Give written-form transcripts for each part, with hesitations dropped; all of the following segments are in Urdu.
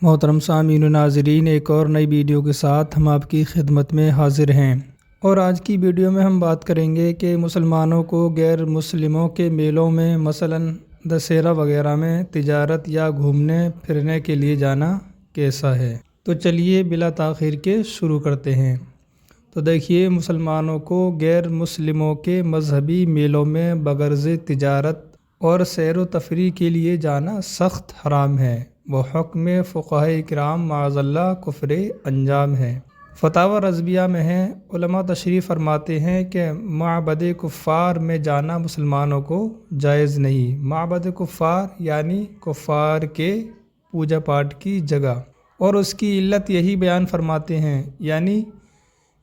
محترم سامعین و ناظرین، ایک اور نئی ویڈیو کے ساتھ ہم آپ کی خدمت میں حاضر ہیں، اور آج کی ویڈیو میں ہم بات کریں گے کہ مسلمانوں کو غیر مسلموں کے میلوں میں مثلاً دسہرہ وغیرہ میں تجارت یا گھومنے پھرنے کے لیے جانا کیسا ہے۔ تو چلیے بلا تاخیر کے شروع کرتے ہیں۔ تو دیکھیے، مسلمانوں کو غیر مسلموں کے مذہبی میلوں میں بغرض تجارت اور سیر و تفریح کے لیے جانا سخت حرام ہے۔ وہ حکم فقہائے کرام معاذ اللہ کفر انجام ہے۔ فتاوی رضویہ میں ہے، علماء تشریح فرماتے ہیں کہ معبد کفار میں جانا مسلمانوں کو جائز نہیں۔ معبد کفار یعنی کفار کے پوجا پاٹ کی جگہ، اور اس کی علت یہی بیان فرماتے ہیں، یعنی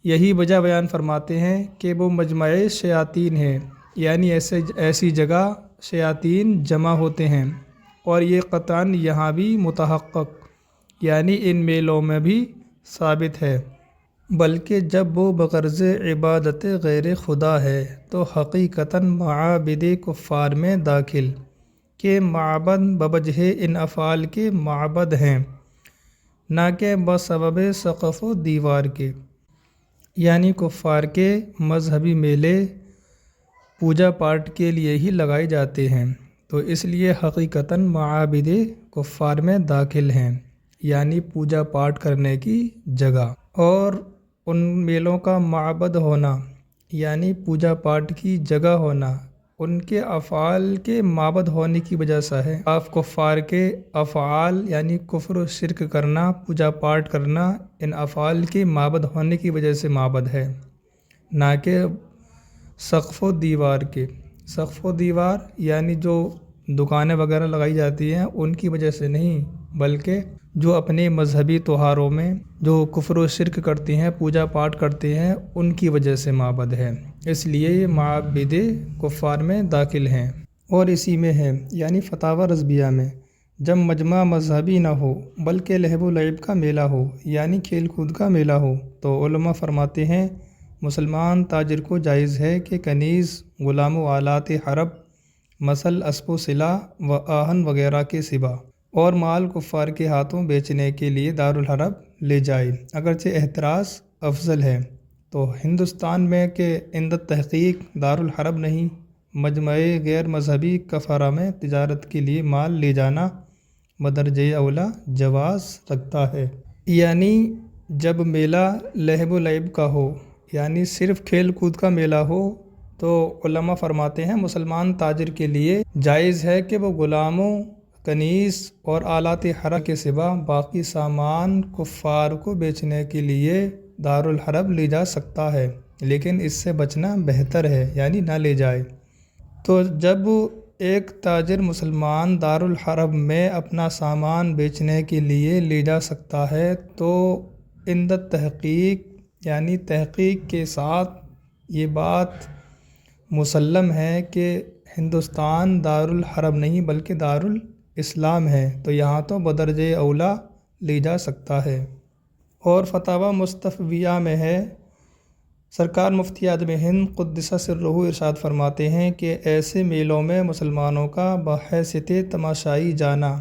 یہی وجہ بیان فرماتے ہیں کہ وہ مجمع شیاطین ہے، یعنی ایسی جگہ شیاطین جمع ہوتے ہیں، اور یہ قطعاً یہاں بھی متحقق یعنی ان میلوں میں بھی ثابت ہے۔ بلکہ جب وہ بغرض عبادت غیر خدا ہے تو حقیقتاً معابد کفار میں داخل کہ معبد بوجہ ان افعال کے معبد ہیں، نہ کہ بسبب سقف و دیوار کے، یعنی کفار کے مذہبی میلے پوجا پاٹ کے لیے ہی لگائے جاتے ہیں، تو اس لیے حقیقتاً معابد کفار میں داخل ہیں، یعنی پوجا پاٹ کرنے کی جگہ۔ اور ان میلوں کا معبد ہونا یعنی پوجا پاٹ کی جگہ ہونا ان کے افعال کے معبد ہونے کی وجہ سے ہے۔ کفار کے افعال یعنی کفر و شرک کرنا، پوجا پاٹ کرنا، ان افعال کے معبد ہونے کی وجہ سے معبد ہے، نہ کہ سقف و دیوار کے۔ سقف و دیوار یعنی جو دکانیں وغیرہ لگائی جاتی ہیں ان کی وجہ سے نہیں، بلکہ جو اپنے مذہبی تہواروں میں جو کفر و شرک کرتے ہیں، پوجا پاٹ کرتے ہیں، ان کی وجہ سے معبد ہے، اس لیے یہ معابد کفار میں داخل ہیں۔ اور اسی میں ہے، یعنی فتاوی رضویہ میں، جب مجمع مذہبی نہ ہو بلکہ لہو و لعب کا میلہ ہو، یعنی کھیل کود کا میلہ ہو، تو علماء فرماتے ہیں مسلمان تاجر کو جائز ہے کہ کنیز، غلام و آلات حرب مثل اسب و سلاح و آہن وغیرہ کے سوا اور مال کفار کے ہاتھوں بیچنے کے لیے دارالحرب لے جائے، اگرچہ احتراز افضل ہے۔ تو ہندوستان میں کہ عند تحقیق دارالحرب نہیں، مجمع غیر مذہبی کفارہ میں تجارت کے لیے مال لے جانا بدرجہ اولا جواز رکھتا ہے۔ یعنی جب میلہ لہو و لعب کا ہو، یعنی صرف کھیل کود کا میلہ ہو، تو علماء فرماتے ہیں مسلمان تاجر کے لیے جائز ہے کہ وہ غلاموں، کنیز اور آلات حرب کے سوا باقی سامان کفار کو بیچنے کے لیے دارالحرب لے جا سکتا ہے، لیکن اس سے بچنا بہتر ہے، یعنی نہ لے جائے۔ تو جب ایک تاجر مسلمان دارالحرب میں اپنا سامان بیچنے کے لیے لے جا سکتا ہے، تو عند تحقیق یعنی تحقیق کے ساتھ یہ بات مسلم ہے کہ ہندوستان دارالحرب نہیں بلکہ دارالاسلام ہے، تو یہاں تو بدرجہ اولا لے جا سکتا ہے۔ اور فتاوی مستفیہ میں ہے، سرکار مفتی اعظم ہند قدس سرہ ارشاد فرماتے ہیں کہ ایسے میلوں میں مسلمانوں کا بحیثیت تماشائی جانا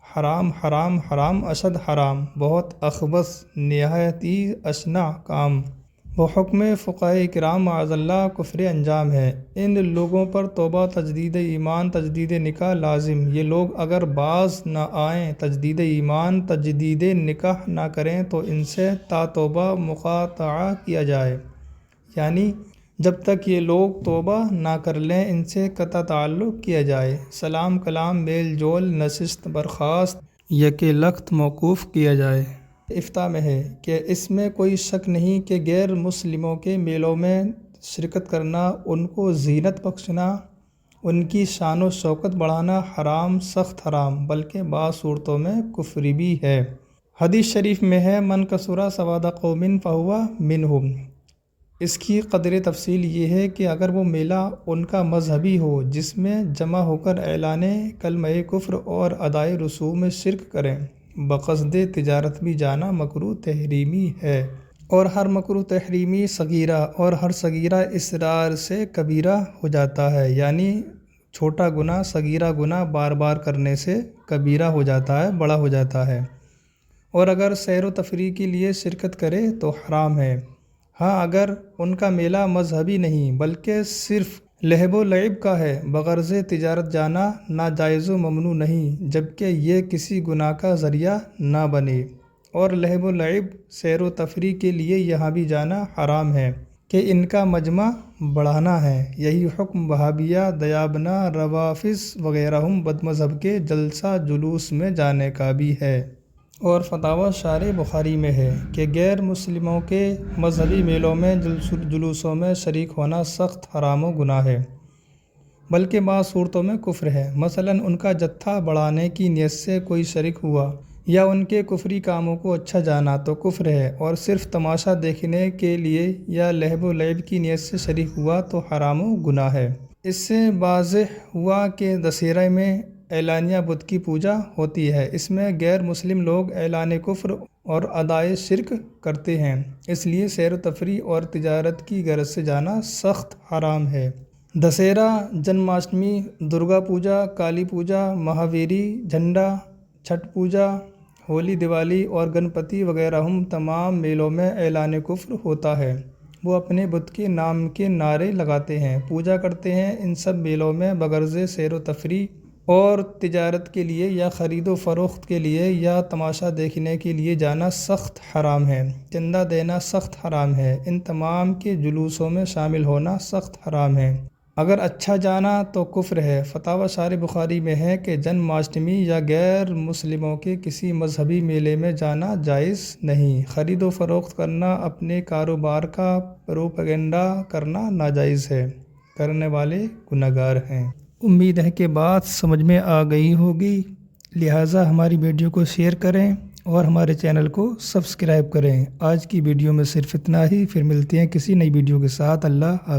حرام حرام حرام اشد حرام، بہت اخبث، نہایت ہی اشنع کام، وہ حکم فقہائے کرام معاذ اللہ کفر انجام ہے۔ ان لوگوں پر توبہ، تجدید ایمان، تجدید نکاح لازم۔ یہ لوگ اگر باز نہ آئیں، تجدید ایمان، تجدید نکاح نہ کریں تو ان سے تا توبہ مقاطعہ کیا جائے، یعنی جب تک یہ لوگ توبہ نہ کر لیں ان سے قطع تعلق کیا جائے، سلام کلام، میل جول، نشست برخاست یکے لخت موقوف کیا جائے۔ افتاء میں ہے کہ اس میں کوئی شک نہیں کہ غیر مسلموں کے میلوں میں شرکت کرنا، ان کو زینت بخشنا، ان کی شان و شوکت بڑھانا حرام، سخت حرام، بلکہ بعض صورتوں میں کفر بھی ہے۔ حدیث شریف میں ہے، من کثر سواد قوم فہو منہم۔ اس کی قدر تفصیل یہ ہے کہ اگر وہ میلہ ان کا مذہبی ہو جس میں جمع ہو کر اعلان کلمہ کفر اور ادائے رسوم میں شرک کریں، بقصد تجارت بھی جانا مکروہ تحریمی ہے، اور ہر مکروہ تحریمی صغیرہ اور ہر صغیرہ اصرار سے کبیرہ ہو جاتا ہے، یعنی چھوٹا گناہ صغیرہ گناہ بار بار کرنے سے کبیرہ ہو جاتا ہے، بڑا ہو جاتا ہے۔ اور اگر سیر و تفریح کے لیے شرکت کرے تو حرام ہے۔ ہاں، اگر ان کا میلہ مذہبی نہیں بلکہ صرف لہو و لعب کا ہے، بغرض تجارت جانا ناجائز و ممنوع نہیں، جبکہ یہ کسی گناہ کا ذریعہ نہ بنے۔ اور لہو و لعب، سیر و تفریح کے لیے یہاں بھی جانا حرام ہے کہ ان کا مجمع بڑھانا ہے۔ یہی حکم وہابیہ، دیابنہ، روافظ وغیرہ بد مذہب کے جلسہ جلوس میں جانے کا بھی ہے۔ اور فتاوی شارح بخاری میں ہے کہ غیر مسلموں کے مذہبی میلوں میں جلوسوں میں شریک ہونا سخت حرام و گناہ ہے، بلکہ بعض صورتوں میں کفر ہے۔ مثلاً ان کا جتھا بڑھانے کی نیت سے کوئی شریک ہوا یا ان کے کفری کاموں کو اچھا جانا تو کفر ہے، اور صرف تماشا دیکھنے کے لیے یا لہو و لعب کی نیت سے شریک ہوا تو حرام و گناہ ہے۔ اس سے واضح ہوا کہ دسہرے میں اعلانیہ بت کی پوجا ہوتی ہے، اس میں غیر مسلم لوگ اعلان کفر اور ادائے شرک کرتے ہیں، اس لیے سیر و تفریح اور تجارت کی غرض سے جانا سخت حرام ہے۔ دسہرہ، جنماشٹمی، درگا پوجا، کالی پوجا، مہاویری، جھنڈا، چھٹ پوجا، ہولی، دیوالی اور گنپتی وغیرہ تمام میلوں میں اعلان کفر ہوتا ہے۔ وہ اپنے بت کے نام کے نعرے لگاتے ہیں، پوجا کرتے ہیں۔ ان سب میلوں میں بغرض سیر و تفریح اور تجارت کے لیے یا خرید و فروخت کے لیے یا تماشا دیکھنے کے لیے جانا سخت حرام ہے۔ چندہ دینا سخت حرام ہے۔ ان تمام کے جلوسوں میں شامل ہونا سخت حرام ہے۔ اگر اچھا جانا تو کفر ہے۔ فتاوی شارح بخاری میں ہے کہ جنماشٹمی یا غیر مسلموں کے کسی مذہبی میلے میں جانا جائز نہیں۔ خرید و فروخت کرنا، اپنے کاروبار کا پروپیگنڈا کرنا ناجائز ہے، کرنے والے گنہگار ہیں۔ امید ہے کہ بات سمجھ میں آ گئی ہوگی، لہٰذا ہماری ویڈیو کو شیئر کریں اور ہمارے چینل کو سبسکرائب کریں۔ آج کی ویڈیو میں صرف اتنا ہی، پھر ملتے ہیں کسی نئی ویڈیو کے ساتھ۔ اللہ حافظ۔